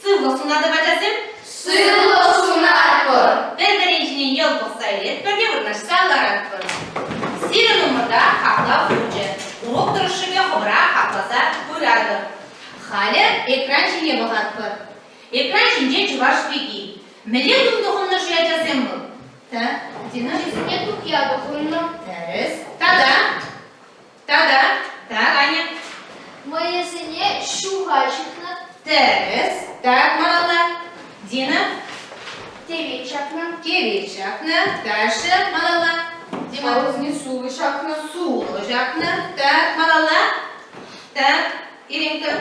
Sığlasına da bacasım. Sığlasına atpır. Bir-birincinin yol boksaylet, birge vurnaşsalar atpır. Siri numurda haqla fırcı. Urok duruşu ve xobra haqlasa buladı. Hali ekran çinge bağatpır. Ekran çinge çuvaş peki. Mele dumduğunla şuyacasın bu. Ta, Dina? Чизине тут я дохлыну. Terus. Tada. Аня. Моесине шугачыкны. Terus. Так, малалар. Dina. Тевечакны. Кевичакны. Дальше, малалар. Дима. Ağzını sulaşakны. Сулыжакны. Так, малалар. Так, Иринка.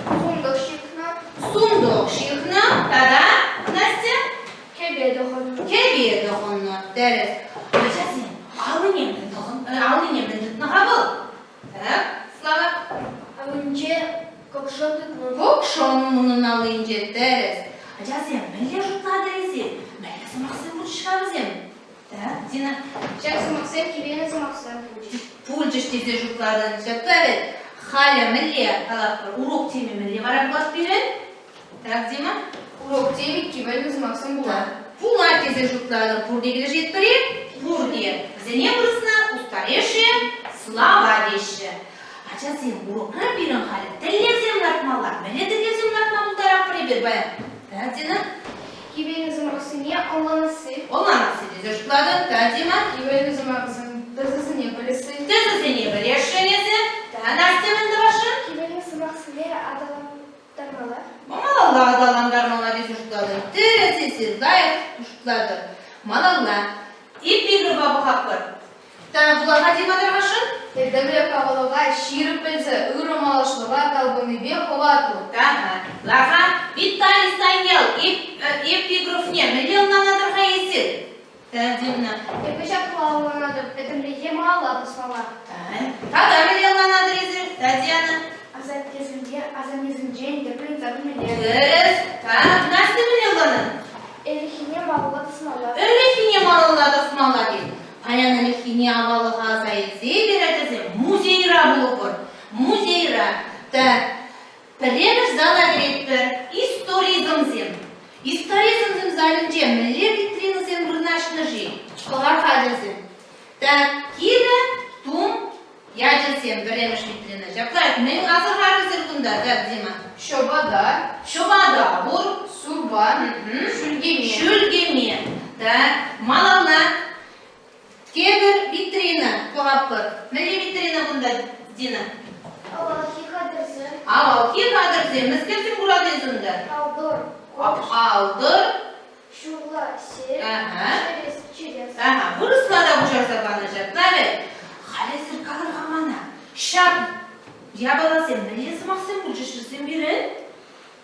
Сундашыкны. Сундукшикны. Tada. Настя. Кебе дохлыну. Кебе дохонны. Terus. Бачасын. Алынемді дохын. Алынемді дытны қабыл. Так, Слава. Авынче кокшотыкны. Бокшонның алынче. Terus. Бачасын. Міле жұтлады есі. Міле сымақсын бұл шығабызем. Так, Дина. Сейчас Максим кебені Максим будет. Пульчыш тезе жұтладың. Жаттабет. Халя міле қалапыр. Урок теме міле варақлап берін. Так, Дима. Урок 9 кебені Максим будет. Пула тезе жұтладың. Пурдегілі жетпірі. Пурде. Зіне бұрысына ұстареші. Слава деші. Ачасын урокна берін халі. Тіллезем лартмалар. Міле тіллезем лартмал ұлдарақ бірі баян. Так, Дина. Кебені Максим'е Алланысы. Оланасы тезе жұтладың. Так, Дима. Кебені Максим дазысыне білісі. Тезе зіне бірешенесі. Так, Настя мінді башы. Кебені Максим'е адаландырмалар. Малалла adalanlar mala düşürtladı. Teresiz gayet düşürtladı. Malalla ipigruba bu hakkır. Tabi bular hadimadır başın? Devre kavalava şiirpezi ırmalaşlığa kalbını bir kovatu. Aha. Laha Vitali Sanyal epigruf ne? Milyonlanadır hayesil. Tadimna. Yapacak kavalaнаdır. Edemliğe mağla basmalar. Tada milyonlanadır ezir. Tadiana. Azamizin deprem milyon. Teres. Tamam. Nasıl milyonlanın? Elihine mağla basmalar. Öyle malada smala değil. Payanın hini havalı hazayeti bir adası muzeyra bulupur. Muzeyra da premiş zala girettir. İstorizmzim. İstorizmzim zalınca milli vitrinzim burnaşnıjı. Çikolar hacazim. Da kire tum yacazim premiş vitrinı. Japlayıp men azır harızır bunda da zima. Şobada vur. Surban. Şülgemi. Şülgemi. Da malala kebir vitrina koğapır. Mele vitrina bunda Dina? Avalki kadırsı. Avalki kadırsı. Meskelsin burada izunda? Aldır. Aldır. Şurla sir. Aha. Çerez. Aha. Burası da uçarsa banacak. Evet. Halesir kalır hamana. Şap. Ya bala sen mele zımaksın burçuşursun birin.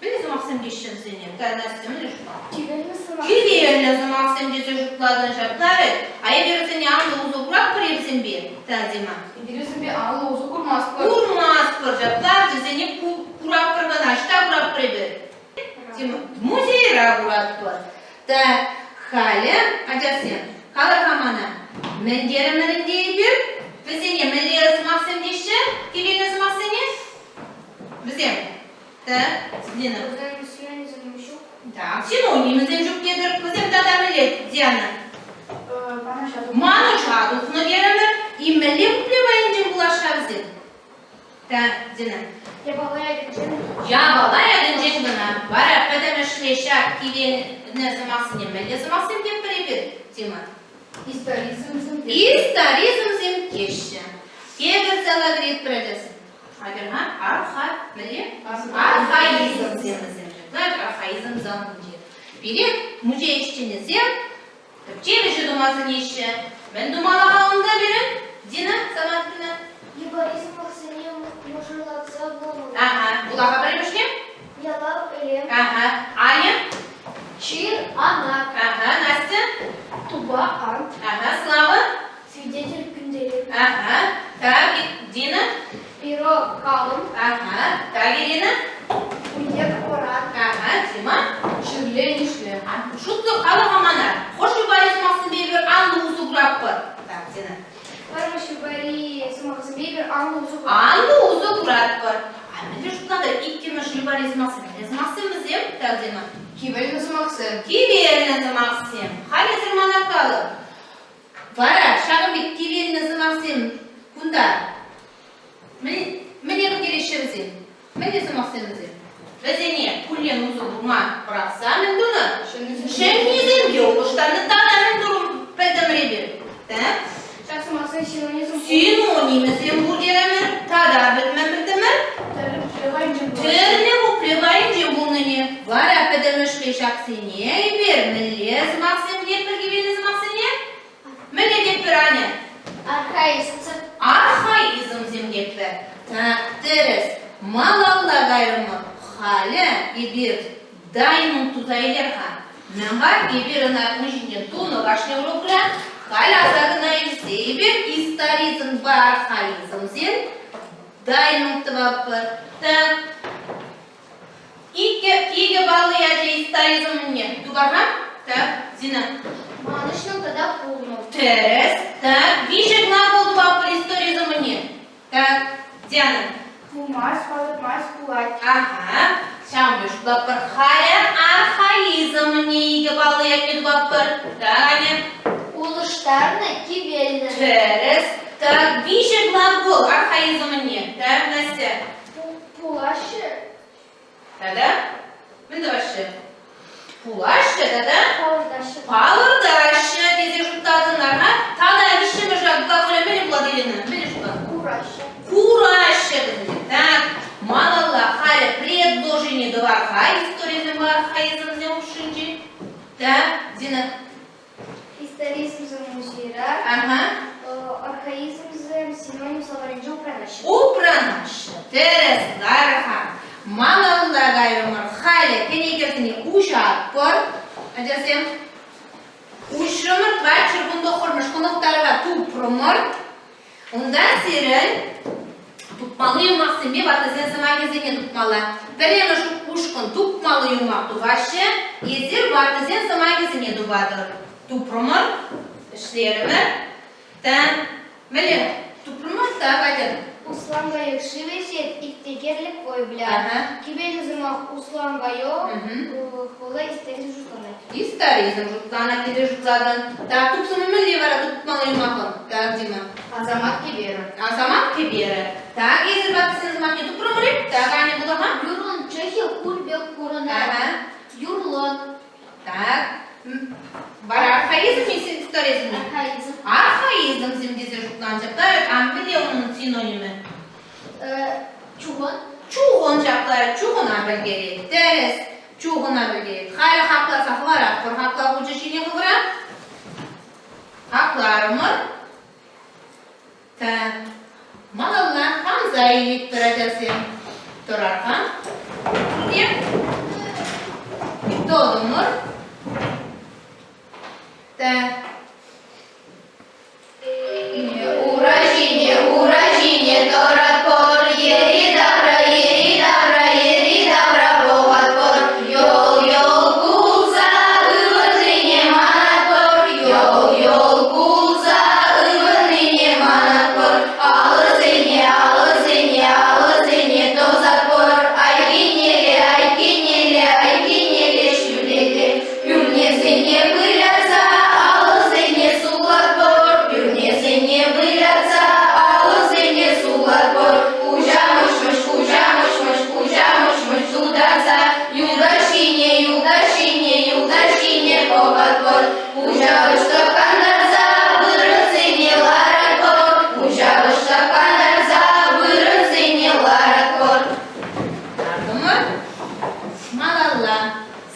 Mele zımaksın geçsin seni. Kardeşim öyle şu. Kibelini sınav. Kibelini zımaksın geçsin çocuklardan şap. Evet. Ayı verirsen yanında uzu bırak kırıpsın bir. Tazima. Birisi bir ağlı ozu kurmaz. Kurmaz kıracaklar. Seni kurak kırmadan. Şta kurak kırıbır. Muzeyra kurak kır. Da hali acasın. Kalır hamana. Men diyerimlerin değil bir. Ve seni mele zımaksın geçsin. Kibelini zımaksın geçsin. Bizim. Da. Dina. Özel müsyen izlemişim. Так, синонімізм жук дедір, кізім тадамілет, Дияна. Bana şadı. Маны жадухны берімір, и мілі құплевайынжын бұлашабызым. Так, Дина. Yabalaya gideceğim. Жабалай адынжын гына, бара пәдімі шлешак кивені зымақсыне, мілі зымақсым деп біребір, Дима. İstarizmsin. Историзмзім кеші. Кебір зала грет бірәдесін. Адырға, арха, мілі? Архаизмзімізім. Архаизм замынжы. Берек, музей ішченізем, Тепчем еще думаться нища. Мен думала халында берін. Дина, Самаркина. Ебаризм Максим'е мужылатса болу. Ага, бұлаға бірімішне? Ялап элем. Ага, Аня. Чир Анак. Ага, Настя. Туба Ан. Ага, Слава. Свидетель күнделік. Ага, так, Дина. Пиро Калым. Ага, так, Ирина. Уйдет Оран. Ага, Дима. Шырле Ишле. Шутты қалы ғаманар. Қошы барес мақсын бейбір анды ұзу құрап қыр. Так, Дина. Бармашы бари Максим'е Анлы uzun. Анды ұзу құрап қыр. Менде шутлады, иккені шибар езмақсым. Езмақсым бізем, так дема. Кибель назымақсы. Кибель назымақсым. Халі зірмана қалып. Вара, шағым бек кибель назымақсым. Кунда? Міне бір кереші бізем. Мен назымақсым бізем. Бізене, күлен ұзы бұрма бұрақса, мен бұны. Шәмнезем бе, ұштаны тағда мен дұрым пәлдіміре бер. Так? Шақсымақсын синонизм. Синонимізем бұл деремір. Тағда білмен білдімір. Түріне бұплевайын жем бұлныне. Вара пәдімішке шақсыне ебер. Міле зымақсым деп бір кебені зымақсыне? Міле деп бір ане? Архаизм. Архаизм зем деп бір. Так, дәріс. Малалла ғайрымы халі ебер дайның тұтайларға. Мәңға ебер ұнағын жинен туны ғашны ұрықыра. Халі азағына елсе ебер историзм бар архаизм зем. Дайның тұвапы. Так. Иге балы яже историзм не. Тубарға? Так, Зина. Манышның тада пулну. Терес. Так, вишек на болды бапыр историзм не. Так, Диана. Пулмас, палытмас, пулать. Ага. Шамбыш бапыр. Хая архаизм не иге балы яке бапыр. Так, Аня. Улыштарны кибельны. Терес. Так, вишек глагол архаизм не. Так, Настя. Пулашы. Да-да? Мен давашы. Пулашы, да-да? Палырдашы. Палырдашы дезе жұттадынарға. Тада вишімі жақ глаголы мені бұладелені. Мені жұттады. Курашы. Курашы деді. Так, малалла халі предложение дұварға. Историзм бар, хайызымзе ұшынжи. Так, Дина. Историзм музейра. Ага. Архаизм синоним словаренче упранашы. Упранашы. Терес, дарға. Малалла ғайрымыр халі кенегердіне ұшақ бұр. Әдесем, ұшымыр твай чырғынды құрмыш қонықтарға тұпрымыр. Ондан серін тұпмалы юмақсын бе батызен сымағезене тұпмалы. Біреміш ұшқын тұпмалы юмақ тұғашы, езір батызен сымағезене тұбадыр. Тұпрымыр, ішлерімір. Тән, мілі, тұпрымыр тақ әдір. Усланга якшивешет иктегерлік ой бля. Кибель назымақ усланга йо, қолы историзм жұтланы. Историзм жұтланы кеде жұтладын. Так, тұпсымы мілі бара тұпмалы юмақын. Так, Дима. Азамат кибері. Азамат кебері. Так, езір батысын зымақ еді тұрмырып. Так, әне бұлыға? Юрлан Чехия курбек курына. Юрлан. Так. Бар архаизм мен историзм? Архаизм. Архаизм земдезе жұтлан жақтар. Амбіле оның синонимі. Чуғын. Чуғын жақтар. Чуғына білгерет. Дәріс. Чуғына білгерет. Қайлы қақлар сақлар ақпыр. Қақлар ұлжы шене қығыра. Қақларымыр. Так. Малаллан Хамза елет бір әдәсем. Тұрархан. Деп. Тодымыр. Так. Урожине, торат пор, ери добра, богат пор. Йол, кулса, ывырныне манат пор. Йол, кулса, ывырныне манат пор. Алызыне, тозат пор. Айкинеле, шүлеле. Юрнезыне вылятса, алызыне сулат пор. Юрнезыне вылятса, алызыне сулат пор. Кужамыш, сударса. Юлдашине, богат пор. Кужавышты кандарса, вырынсыне ларат пор. Кужавышты кандарса, вырынсыне ларат пор. Ардымыр? Малалла.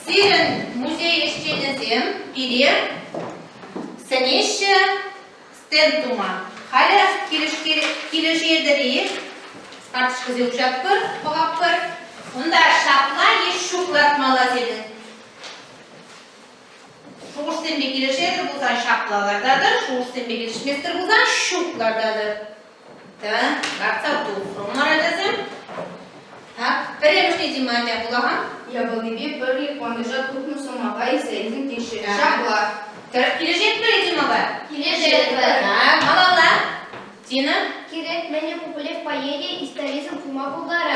Сирен музей ешченезем пире сенеші стентума. Халі келіш едірі картышқы зеу жатпыр, бұғаппыр. Онда шапла еш шуклатмала зеді. Шуғырстен бе келіш едір бұлзан шаплалардадыр, шуғырстен бе келішместір бұлзан шуклардадыр. Барца туфрумар әдізім. Біремішне демайдя бұлаған? Ябылыбе бірлік қондыжат күпні сомаға историзм кеші. Шапла. Келешет бір едім аға? Келешет бір. Малалла. Дина? Керек мәне популек поеде историзм кума булдары.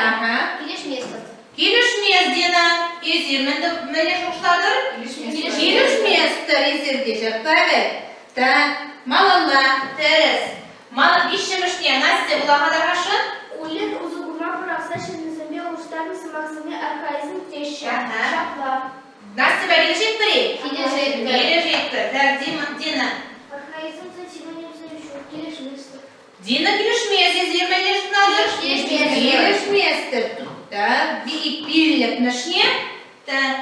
Килеш место. Килешмес дена, изирменді мәне жоқшладыр? Килешместір изирдеші, evet. Та, малалла, терес. Малы бишімішне, Настя бұлағадар ашын? Улет узугума пырақса шынызымбе ұштарын сымақсыме архаизм теші. Шапла. Настя бәгелешек бірі? Келешектір. Так, Дина. Архаизм за синонимсы еще. Килеш место. Дина килешмес изирмене жоқшладыр? Килешместір. Так, биллік нышне. Так,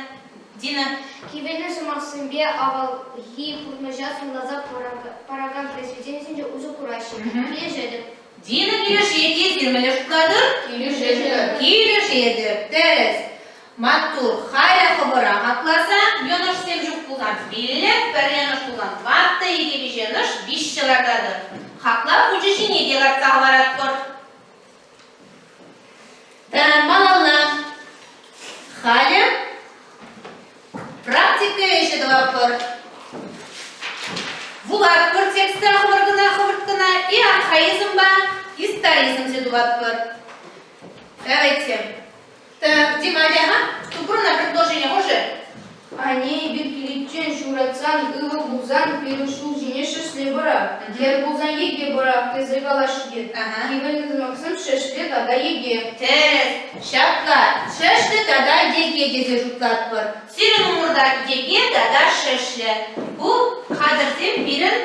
Дина. Кибелі сымақсымбе авал ги пұрмажасын лаза параган произведенісінде узу кураши. Келешеді. Дина килешек изирмене жоқшладыр? Килешеді. Терес. Маттур хайра хабара хакласа, йоныш сем жүк бұлған биллік, бір еныш бұлған ватты еге беженыш бишчілардадыр. Хақла күчішіне делат сағыларат бұр. Малалла. Халі практика ешеді вапыр. Вулат бір текстер хабыргына, и архаизм ба, историзм зеду вапыр. Давайте. Так, Дималя, тупруна предложение уже? Они биркилитчен шуратсан ывы бузан перушу жинеші шлебара. Дер бузан еге бара кезегала шугет. Кивен максим шеште тада еге. Терес, шапка, шеште тада еге дезе жутлат бар. Сирен умурда еге тада шешле. Bu kadırtım birin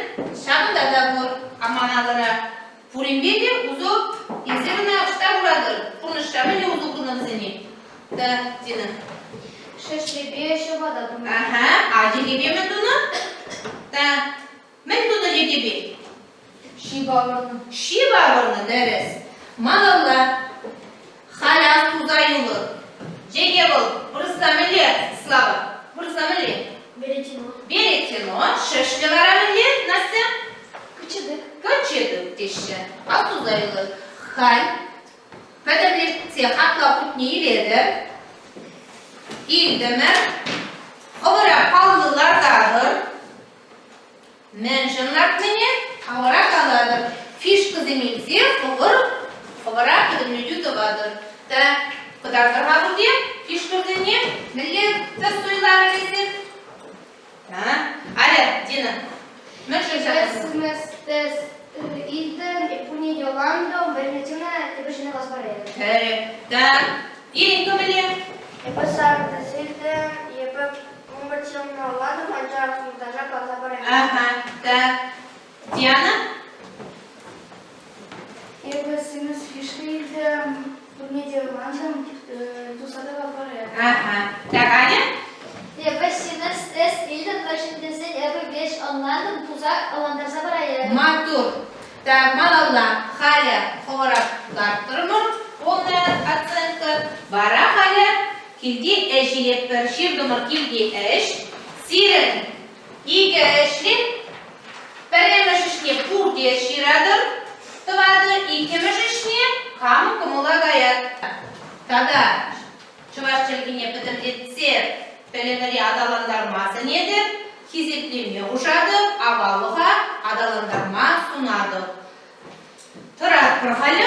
şakın tада бар. Аманалара. Пуримбеде узу изерна шта бурадыр. Пурныштамы не узу курнамзыне. Да, Дина. Шешлебе еще вода думаю. А жегебе мен туны? Да. Мен туны жегебе. Ши бавырны дәрес. Малалла. Халяс тузайылы. Жегебыл. Бұрыстамыле, Слава. Бұрыстамыле. Беретино. Шешле варамыле, Настя? Кычыдык деші. А тузайылы. Халь. Пәдірлікте хақла құтне еледі. İldemir, ovara pallılardadır. Menşinler meni, ovara kaladır. Fiş kızımilzi, ovara kızımilzi dobadır. Da, kudardır hadır diye, fiş kızımilzi, neye de suylar resim? Ale, Dina. Menşin şakasın. İlden Puni Yolando, Bernetina, Tebişine Vasparaya. Tere, da, İrin kömeli. Pasar silde yapıp konversiyonunu aldım ancak montaja kalsa paraya. Da, Diana. Yapasınız fişkiydi, Puni Yolando, Tusada Vasparaya. Da, Anya. Yapasınız test ilden başındasın yapıp 5 anladım, tuzak alandırsa paraya. Матур. Так, малалла, халя, ховарак, дарттырмыр, полная оценка. Бара халя, килди эжилеппер, ширдымыр килди эш, сирен, иге эшлин, перемешишне пурди ширадыр, тывады, икемешишне, камы кымыла гаят. Тада, чувашчылгине бітімдетсе, пелемери адаландармасы недер, хизеплеме ушады, авалыға адаландарма сунады. Тұрат бір халі,